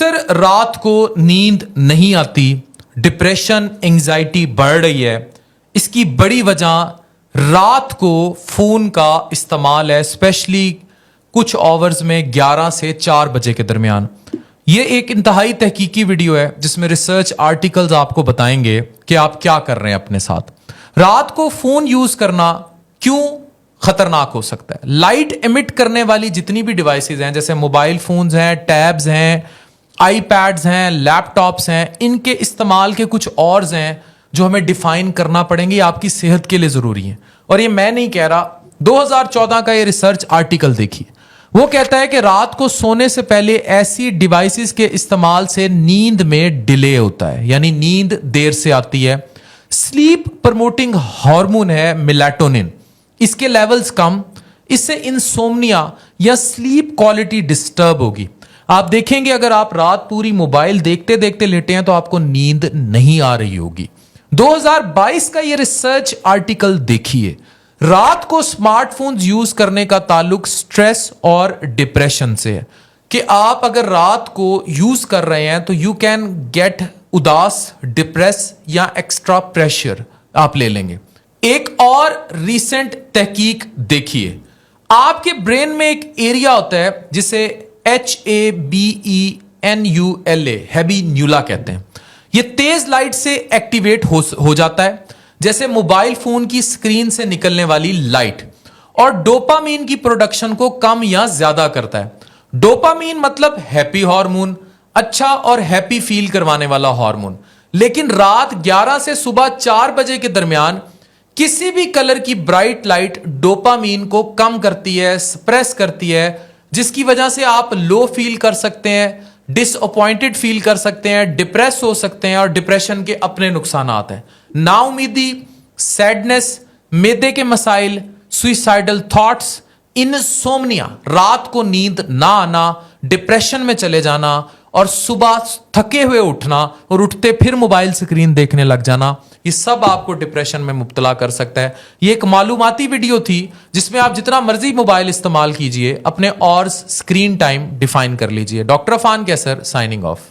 अक्सर रात को नींद नहीं आती, डिप्रेशन एंजाइटी बढ़ रही है। इसकी बड़ी वजह रात को फोन का इस्तेमाल है, स्पेशली कुछ आवर्स में 11 से 4 बजे के दरमियान। ये एक इंतहाई तहकीकी वीडियो है जिसमें रिसर्च आर्टिकल्स आपको बताएंगे कि आप क्या कर रहे हैं अपने साथ। रात को फोन यूज करना क्यों खतरनाक हो सकता है। लाइट एमिट करने वाली जितनी भी डिवाइसेज हैं, जैसे मोबाइल फोन्स हैं, टैब्स हैं, आईपैड्स हैं, लैपटॉप्स हैं, इनके इस्तेमाल के कुछ और हैं जो हमें डिफाइन करना पड़ेंगे, आपकी सेहत के लिए जरूरी है। और ये मैं नहीं कह रहा, 2014 का ये रिसर्च आर्टिकल देखिए। वो कहता है कि रात को सोने से पहले ऐसी डिवाइसेस के इस्तेमाल से नींद में डिले होता है, यानी नींद देर से आती है। स्लीप प्रमोटिंग हार्मोन है मेलाटोनिन, इसके लेवल्स कम, इससे इंसोम्निया या स्लीप क्वालिटी डिस्टर्ब होगी। आप देखेंगे अगर आप रात पूरी मोबाइल देखते देखते लेटे हैं तो आपको नींद नहीं आ रही होगी। 2022 का ये रिसर्च आर्टिकल देखिए। रात को स्मार्टफोन्स यूज करने का ताल्लुक स्ट्रेस और डिप्रेशन से है कि आप अगर रात को यूज कर रहे हैं तो यू कैन गेट उदास, डिप्रेस या एक्स्ट्रा प्रेशर आप ले लेंगे। एक और रीसेंट तहकीक देखिए। आपके ब्रेन में एक एरिया होता है जिसे HABENULA हैबीन्यूला कहते हैं। ये तेज लाइट से एक्टिवेट हो जाता है, जैसे मोबाइल फोन की स्क्रीन से निकलने वाली लाइट, और डोपामीन की प्रोडक्शन को कम या ज्यादा करता है। डोपामीन मतलब हैप्पी हार्मोन, अच्छा और हैप्पी फील करवाने वाला हार्मोन। लेकिन रात 11 से सुबह 4 बजे के दरमियान किसी भी कलर की ब्राइट लाइट डोपामीन को कम करती है, सप्रेस करती है, जिसकी वजह से आप लो फील कर सकते हैं, डिसअपॉइंटेड फील कर सकते हैं, डिप्रेस हो सकते हैं, और डिप्रेशन के अपने नुकसानात हैं। नाउमीदी, सैडनेस, मैदे के मसाइल, सुइसाइडल थॉट्स, इनसोम्निया, रात को नींद ना आना, डिप्रेशन में चले जाना, और सुबह थके हुए उठना और उठते फिर मोबाइल स्क्रीन देखने लग जाना, ये सब आपको डिप्रेशन में मुब्तला कर सकता है। ये एक मालूमाती वीडियो थी जिसमें आप जितना मर्जी मोबाइल इस्तेमाल कीजिए, अपने और स्क्रीन टाइम डिफाइन कर लीजिए। डॉक्टर अफान कैसर साइनिंग ऑफ।